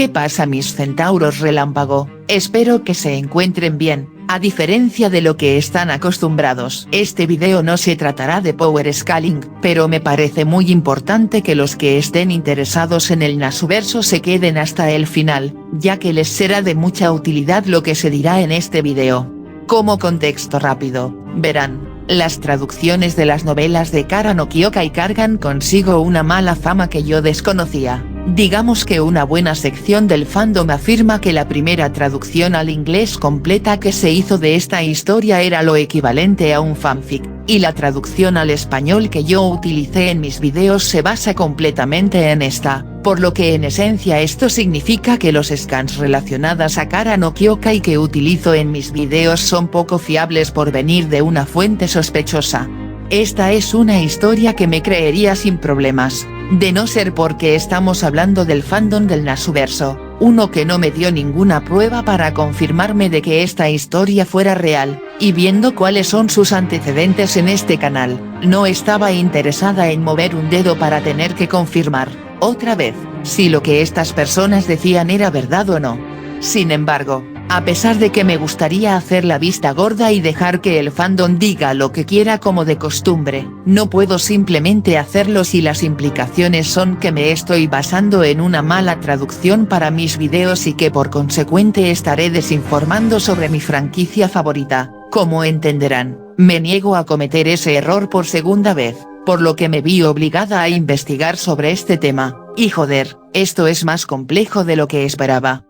¿Qué pasa mis centauros relámpago? Espero que se encuentren bien, a diferencia de lo que están acostumbrados. Este video no se tratará de power scaling, pero me parece muy importante que los que estén interesados en el Nasuverso se queden hasta el final, ya que les será de mucha utilidad lo que se dirá en este video. Como contexto rápido, verán, las traducciones de las novelas de Kara no Kyokai cargan consigo una mala fama que yo desconocía. Digamos que una buena sección del fandom afirma que la primera traducción al inglés completa que se hizo de esta historia era lo equivalente a un fanfic, y la traducción al español que yo utilicé en mis videos se basa completamente en esta, por lo que en esencia esto significa que los scans relacionadas a Kara no Kyokai que utilizo en mis videos son poco fiables por venir de una fuente sospechosa. Esta es una historia que me creería sin problemas, de no ser porque estamos hablando del fandom del Nasuverso, uno que no me dio ninguna prueba para confirmarme de que esta historia fuera real, y viendo cuáles son sus antecedentes en este canal, no estaba interesada en mover un dedo para tener que confirmar, otra vez, si lo que estas personas decían era verdad o no. Sin embargo, a pesar de que me gustaría hacer la vista gorda y dejar que el fandom diga lo que quiera como de costumbre, no puedo simplemente hacerlo si las implicaciones son que me estoy basando en una mala traducción para mis videos y que por consecuente estaré desinformando sobre mi franquicia favorita. Como entenderán, me niego a cometer ese error por segunda vez, por lo que me vi obligada a investigar sobre este tema, y joder, esto es más complejo de lo que esperaba.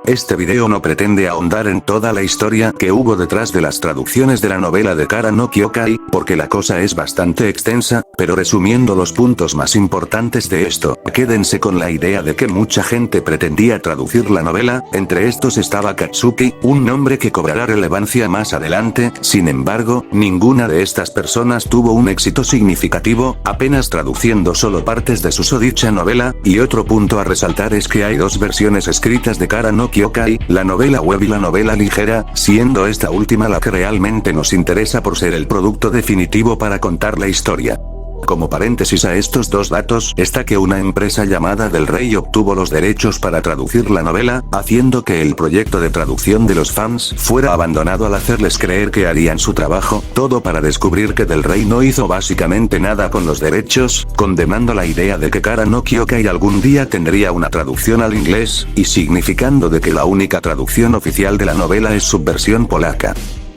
Este video no pretende ahondar en toda la historia que hubo detrás de las traducciones de la novela de Kara no Kyokai, porque la cosa es bastante extensa, pero resumiendo los puntos más importantes de esto, quédense con la idea de que mucha gente pretendía traducir la novela, entre estos estaba Katsuki, un nombre que cobrará relevancia más adelante, sin embargo, ninguna de estas personas tuvo un éxito significativo, apenas traduciendo solo partes de susodicha novela, y otro punto a resaltar es que hay dos versiones escritas de Kara no Kyokai, la novela web y la novela ligera, siendo esta última la que realmente nos interesa por ser el producto definitivo para contar la historia. Como paréntesis a estos dos datos está que una empresa llamada Del Rey obtuvo los derechos para traducir la novela, haciendo que el proyecto de traducción de los fans fuera abandonado al hacerles creer que harían su trabajo, todo para descubrir que Del Rey no hizo básicamente nada con los derechos, condenando la idea de que Kara no Kyokai algún día tendría una traducción al inglés, y significando de que la única traducción oficial de la novela es su versión polaca.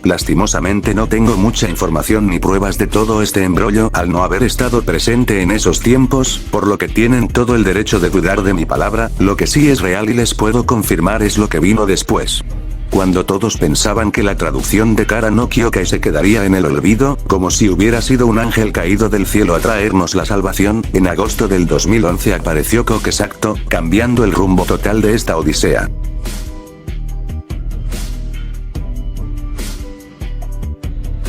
Lastimosamente no tengo mucha información ni pruebas de todo este embrollo al no haber estado presente en esos tiempos, por lo que tienen todo el derecho de dudar de mi palabra, lo que sí es real y les puedo confirmar es lo que vino después. Cuando todos pensaban que la traducción de Kara no Kyokai se quedaría en el olvido, como si hubiera sido un ángel caído del cielo a traernos la salvación, en agosto del 2011 apareció Kokesacto, cambiando el rumbo total de esta odisea.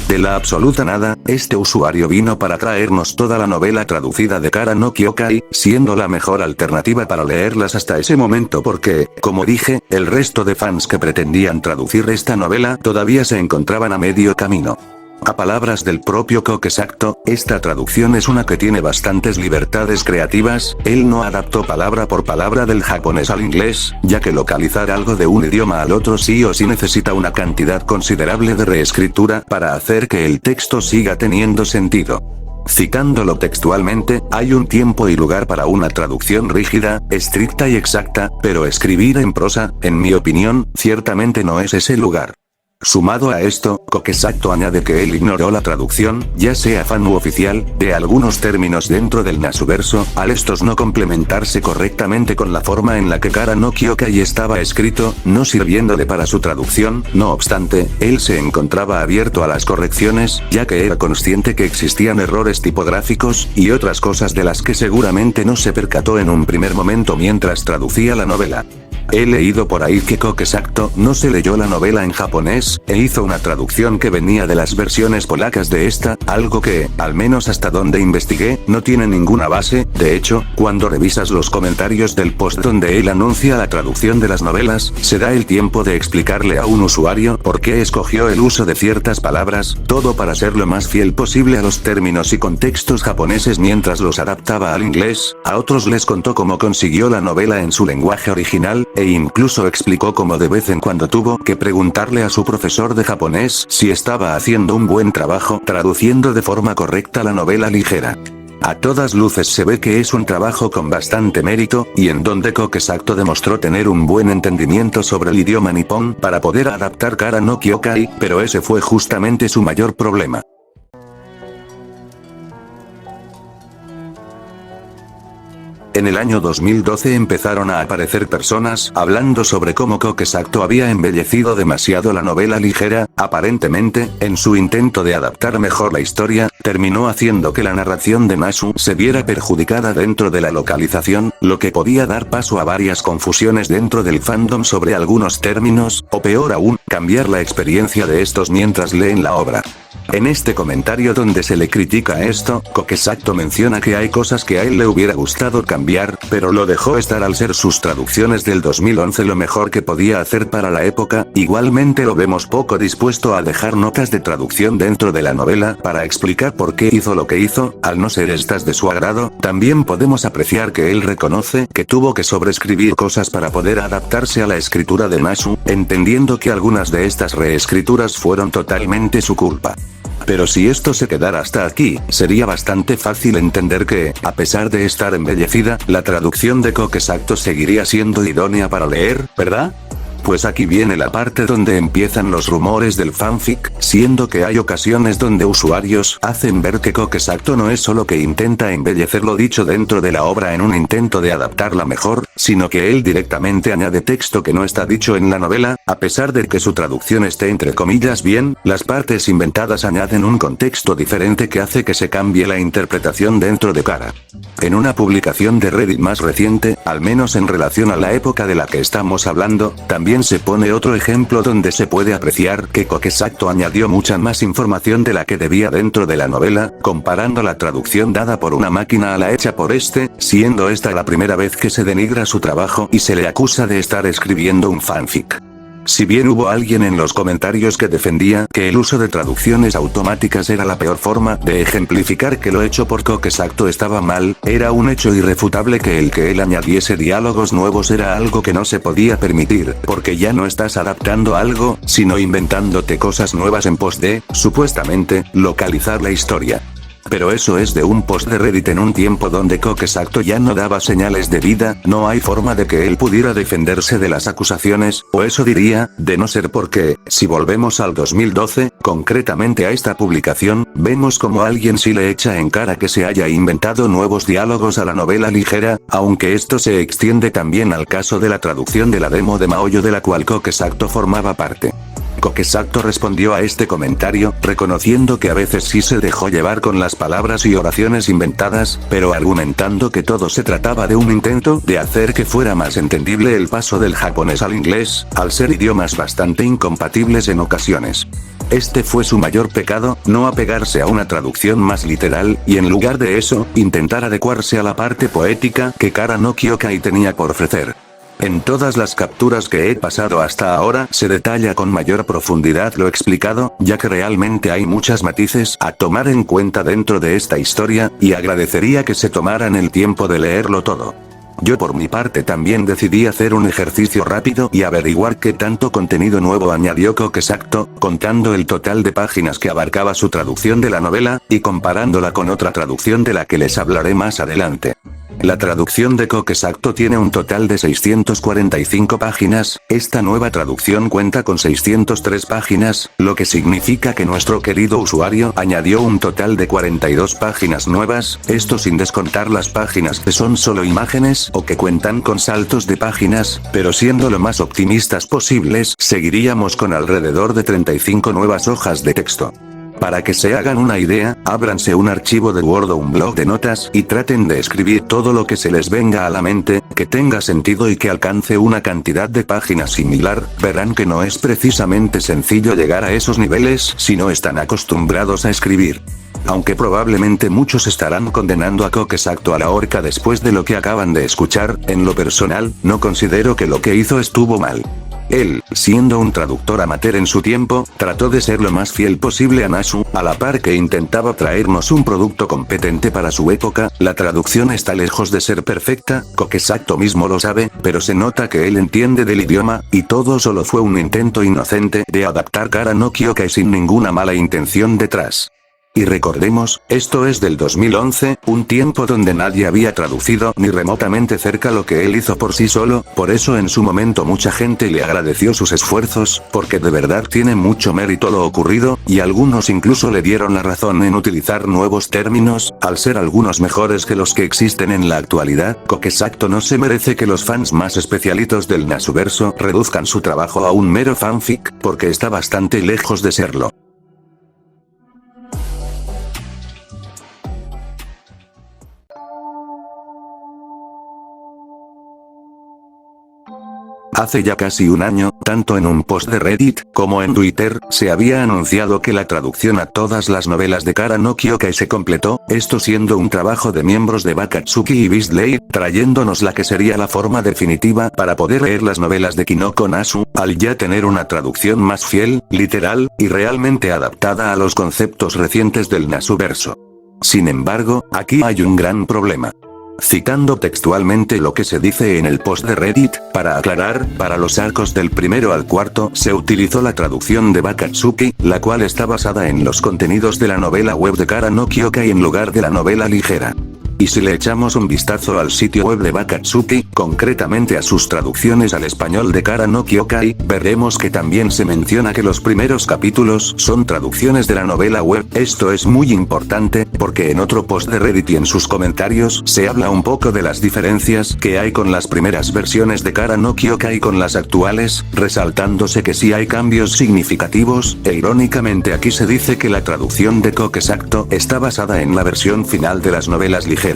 De la absoluta nada, este usuario vino para traernos toda la novela traducida de Kara no Kyokai, siendo la mejor alternativa para leerlas hasta ese momento porque, como dije, el resto de fans que pretendían traducir esta novela todavía se encontraban a medio camino. A palabras del propio Kokesacto, esta traducción es una que tiene bastantes libertades creativas, él no adaptó palabra por palabra del japonés al inglés, ya que localizar algo de un idioma al otro sí o sí necesita una cantidad considerable de reescritura para hacer que el texto siga teniendo sentido. Citándolo textualmente, hay un tiempo y lugar para una traducción rígida, estricta y exacta, pero escribir en prosa, en mi opinión, ciertamente no es ese lugar. Sumado a esto, Kokesacto añade que él ignoró la traducción, ya sea fan u oficial, de algunos términos dentro del Nasuverso, al estos no complementarse correctamente con la forma en la que Kara no Kyokai estaba escrito, no sirviéndole para su traducción. No obstante, él se encontraba abierto a las correcciones, ya que era consciente que existían errores tipográficos, y otras cosas de las que seguramente no se percató en un primer momento mientras traducía la novela. He leído por ahí que Kokesakto no se leyó la novela en japonés, e hizo una traducción que venía de las versiones polacas de esta, algo que, al menos hasta donde investigué, no tiene ninguna base. De hecho, cuando revisas los comentarios del post donde él anuncia la traducción de las novelas, se da el tiempo de explicarle a un usuario por qué escogió el uso de ciertas palabras, todo para ser lo más fiel posible a los términos y contextos japoneses mientras los adaptaba al inglés. A otros les contó cómo consiguió la novela en su lenguaje original, e incluso explicó cómo de vez en cuando tuvo que preguntarle a su profesor de japonés si estaba haciendo un buen trabajo traduciendo de forma correcta la novela ligera. A todas luces se ve que es un trabajo con bastante mérito, y en donde Kokesakto demostró tener un buen entendimiento sobre el idioma nipón para poder adaptar Kara no Kyokai, pero ese fue justamente su mayor problema. En el año 2012 empezaron a aparecer personas hablando sobre cómo Kokesakto había embellecido demasiado la novela ligera. Aparentemente, en su intento de adaptar mejor la historia, terminó haciendo que la narración de Nasu se viera perjudicada dentro de la localización, lo que podía dar paso a varias confusiones dentro del fandom sobre algunos términos, o peor aún, cambiar la experiencia de estos mientras leen la obra. En este comentario donde se le critica esto, Kokesakto menciona que hay cosas que a él le hubiera gustado cambiar, pero lo dejó estar al ser sus traducciones del 2011 lo mejor que podía hacer para la época. Igualmente lo vemos poco dispuesto a dejar notas de traducción dentro de la novela para explicar por qué hizo lo que hizo. Al no ser estas de su agrado, también podemos apreciar que él reconoce que tuvo que sobreescribir cosas para poder adaptarse a la escritura de Nasu, entendiendo que algunas de estas reescrituras fueron totalmente su culpa. Pero si esto se quedara hasta aquí, sería bastante fácil entender que, a pesar de estar embellecida, la traducción de Kokesakto seguiría siendo idónea para leer, ¿verdad? Pues aquí viene la parte donde empiezan los rumores del fanfic, siendo que hay ocasiones donde usuarios hacen ver que Kokesakto no es solo que intenta embellecer lo dicho dentro de la obra en un intento de adaptarla mejor, sino que él directamente añade texto que no está dicho en la novela. A pesar de que su traducción esté entre comillas bien, las partes inventadas añaden un contexto diferente que hace que se cambie la interpretación dentro de Kara. En una publicación de Reddit más reciente, al menos en relación a la época de la que estamos hablando, también se pone otro ejemplo donde se puede apreciar que Kokesakto añadió mucha más información de la que debía dentro de la novela, comparando la traducción dada por una máquina a la hecha por este, siendo esta la primera vez que se denigra su trabajo y se le acusa de estar escribiendo un fanfic. Si bien hubo alguien en los comentarios que defendía que el uso de traducciones automáticas era la peor forma de ejemplificar que lo hecho por Kokesakto estaba mal, era un hecho irrefutable que él añadiese diálogos nuevos era algo que no se podía permitir, porque ya no estás adaptando algo, sino inventándote cosas nuevas en pos de, supuestamente, localizar la historia. Pero eso es de un post de Reddit en un tiempo donde Kokesakto ya no daba señales de vida, no hay forma de que él pudiera defenderse de las acusaciones, o eso diría, de no ser porque, si volvemos al 2012, concretamente a esta publicación, vemos como alguien sí le echa en cara que se haya inventado nuevos diálogos a la novela ligera, aunque esto se extiende también al caso de la traducción de la demo de Maoyo de la cual Kokesakto formaba parte. Kokesakto respondió a este comentario, reconociendo que a veces sí se dejó llevar con las palabras y oraciones inventadas, pero argumentando que todo se trataba de un intento de hacer que fuera más entendible el paso del japonés al inglés, al ser idiomas bastante incompatibles en ocasiones. Este fue su mayor pecado, no apegarse a una traducción más literal, y en lugar de eso, intentar adecuarse a la parte poética que Kara no Kyokai tenía por ofrecer. En todas las capturas que he pasado hasta ahora se detalla con mayor profundidad lo explicado, ya que realmente hay muchos matices a tomar en cuenta dentro de esta historia, y agradecería que se tomaran el tiempo de leerlo todo. Yo por mi parte también decidí hacer un ejercicio rápido y averiguar qué tanto contenido nuevo añadió Kokesakto, contando el total de páginas que abarcaba su traducción de la novela, y comparándola con otra traducción de la que les hablaré más adelante. La traducción de Kokesakto tiene un total de 645 páginas, esta nueva traducción cuenta con 603 páginas, lo que significa que nuestro querido usuario añadió un total de 42 páginas nuevas, esto sin descontar las páginas que son solo imágenes o que cuentan con saltos de páginas, pero siendo lo más optimistas posibles, seguiríamos con alrededor de 35 nuevas hojas de texto. Para que se hagan una idea, ábranse un archivo de Word o un blog de notas y traten de escribir todo lo que se les venga a la mente, que tenga sentido y que alcance una cantidad de páginas similar. Verán que no es precisamente sencillo llegar a esos niveles si no están acostumbrados a escribir. Aunque probablemente muchos estarán condenando a Coquesacto a la horca después de lo que acaban de escuchar, en lo personal, no considero que lo que hizo estuvo mal. Él, siendo un traductor amateur en su tiempo, trató de ser lo más fiel posible a Nasu, a la par que intentaba traernos un producto competente para su época. La traducción está lejos de ser perfecta, Coquesacto mismo lo sabe, pero se nota que él entiende del idioma, y todo solo fue un intento inocente de adaptar Kara no Kyokai sin ninguna mala intención detrás. Y recordemos, esto es del 2011, un tiempo donde nadie había traducido ni remotamente cerca lo que él hizo por sí solo, por eso en su momento mucha gente le agradeció sus esfuerzos, porque de verdad tiene mucho mérito lo ocurrido, y algunos incluso le dieron la razón en utilizar nuevos términos, al ser algunos mejores que los que existen en la actualidad. Coquesacto no se merece que los fans más especialitos del Nasuverso reduzcan su trabajo a un mero fanfic, porque está bastante lejos de serlo. Hace ya casi un año, tanto en un post de Reddit, como en Twitter, se había anunciado que la traducción a todas las novelas de Kara no Kyokai se completó, esto siendo un trabajo de miembros de Bakatsuki y Beastly, trayéndonos la que sería la forma definitiva para poder leer las novelas de Kinoko Nasu, al ya tener una traducción más fiel, literal, y realmente adaptada a los conceptos recientes del Nasuverso. Sin embargo, aquí hay un gran problema. Citando textualmente lo que se dice en el post de Reddit, para aclarar, para los arcos del primero al cuarto se utilizó la traducción de Bakatsuki, la cual está basada en los contenidos de la novela web de Kara no Kyokai en lugar de la novela ligera. Y si le echamos un vistazo al sitio web de Bakatsuki, concretamente a sus traducciones al español de Kara no Kyokai, veremos que también se menciona que los primeros capítulos son traducciones de la novela web. Esto es muy importante, porque en otro post de Reddit y en sus comentarios se habla un poco de las diferencias que hay con las primeras versiones de Kara no Kyokai con las actuales, resaltándose que sí hay cambios significativos, e irónicamente aquí se dice que la traducción de Coquesacto está basada en la versión final de las novelas ligeras.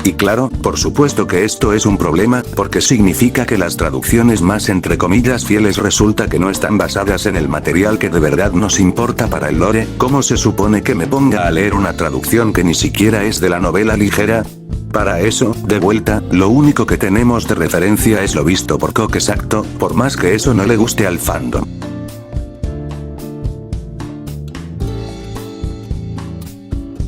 Y claro, por supuesto que esto es un problema, porque significa que las traducciones más entre comillas fieles resulta que no están basadas en el material que de verdad nos importa para el lore. ¿Cómo se supone que me ponga a leer una traducción que ni siquiera es de la novela ligera? Para eso, de vuelta, lo único que tenemos de referencia es lo visto por Coquesacto, por más que eso no le guste al fandom.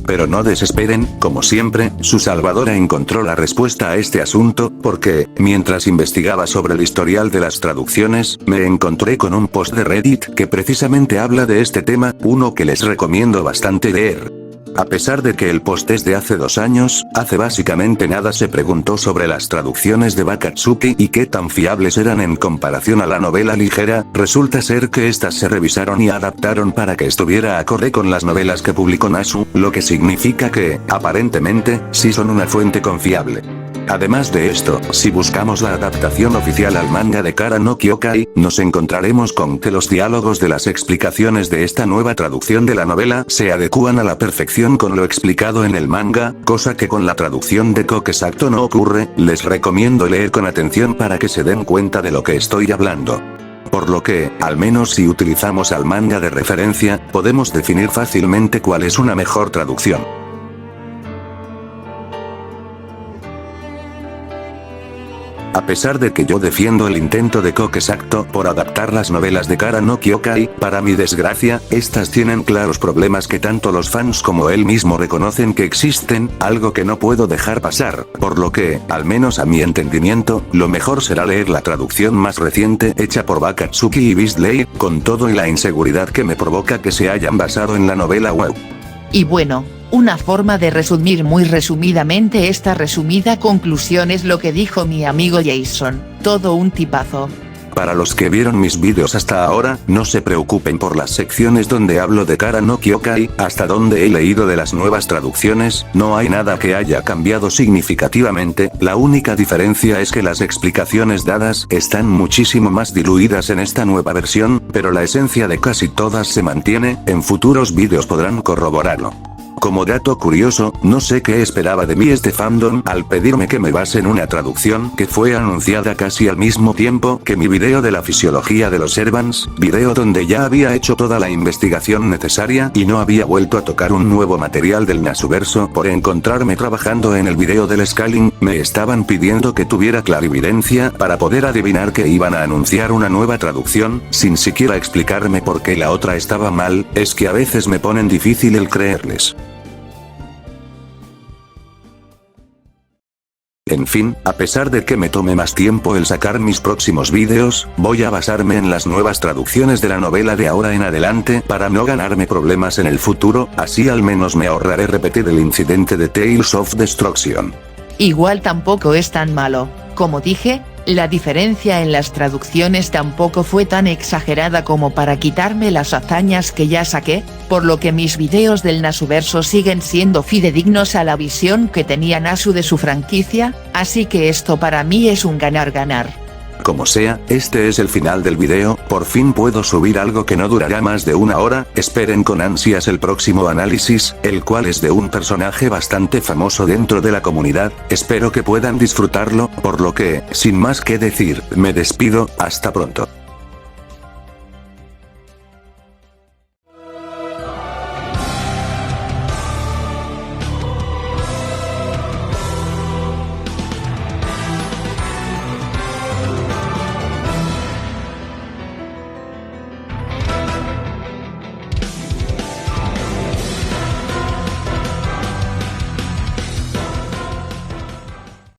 Pero no desesperen, como siempre, su salvadora encontró la respuesta a este asunto, porque, mientras investigaba sobre el historial de las traducciones, me encontré con un post de Reddit que precisamente habla de este tema, uno que les recomiendo bastante leer. A pesar de que el post es de hace 2 años, hace básicamente nada se preguntó sobre las traducciones de Bakatsuki y qué tan fiables eran en comparación a la novela ligera. Resulta ser que estas se revisaron y adaptaron para que estuviera acorde con las novelas que publicó Nasu, lo que significa que, aparentemente, sí son una fuente confiable. Además de esto, si buscamos la adaptación oficial al manga de Kara no Kyokai, nos encontraremos con que los diálogos de las explicaciones de esta nueva traducción de la novela se adecúan a la perfección con lo explicado en el manga, cosa que con la traducción de Coquesacto no ocurre. Les recomiendo leer con atención para que se den cuenta de lo que estoy hablando. Por lo que, al menos si utilizamos al manga de referencia, podemos definir fácilmente cuál es una mejor traducción. A pesar de que yo defiendo el intento de Coquesacto por adaptar las novelas de Kara no Kyokai, para mi desgracia, estas tienen claros problemas que tanto los fans como él mismo reconocen que existen, algo que no puedo dejar pasar, por lo que, al menos a mi entendimiento, lo mejor será leer la traducción más reciente hecha por Bakatsuki y Beastly, con todo y la inseguridad que me provoca que se hayan basado en la novela web. Y bueno, una forma de resumir muy resumidamente esta resumida conclusión es lo que dijo mi amigo Jason, todo un tipazo. Para los que vieron mis vídeos hasta ahora, no se preocupen por las secciones donde hablo de Kara no Kyokai, hasta donde he leído de las nuevas traducciones, no hay nada que haya cambiado significativamente, la única diferencia es que las explicaciones dadas están muchísimo más diluidas en esta nueva versión, pero la esencia de casi todas se mantiene, en futuros vídeos podrán corroborarlo. Como dato curioso, no sé qué esperaba de mí este fandom al pedirme que me base en una traducción que fue anunciada casi al mismo tiempo que mi video de la fisiología de los Servants, video donde ya había hecho toda la investigación necesaria y no había vuelto a tocar un nuevo material del Nasuverso por encontrarme trabajando en el video del Scaling, me estaban pidiendo que tuviera clarividencia para poder adivinar que iban a anunciar una nueva traducción, sin siquiera explicarme por qué la otra estaba mal, es que a veces me ponen difícil el creerles. En fin, a pesar de que me tome más tiempo el sacar mis próximos vídeos, voy a basarme en las nuevas traducciones de la novela de ahora en adelante para no ganarme problemas en el futuro, así al menos me ahorraré repetir el incidente de Tales of Destruction. Igual tampoco es tan malo, como dije, la diferencia en las traducciones tampoco fue tan exagerada como para quitarme las hazañas que ya saqué, por lo que mis videos del Nasuverso siguen siendo fidedignos a la visión que tenía Nasu de su franquicia, así que esto para mí es un ganar-ganar. Como sea, este es el final del video, por fin puedo subir algo que no durará más de una hora, esperen con ansias el próximo análisis, el cual es de un personaje bastante famoso dentro de la comunidad, espero que puedan disfrutarlo, por lo que, sin más que decir, me despido, hasta pronto.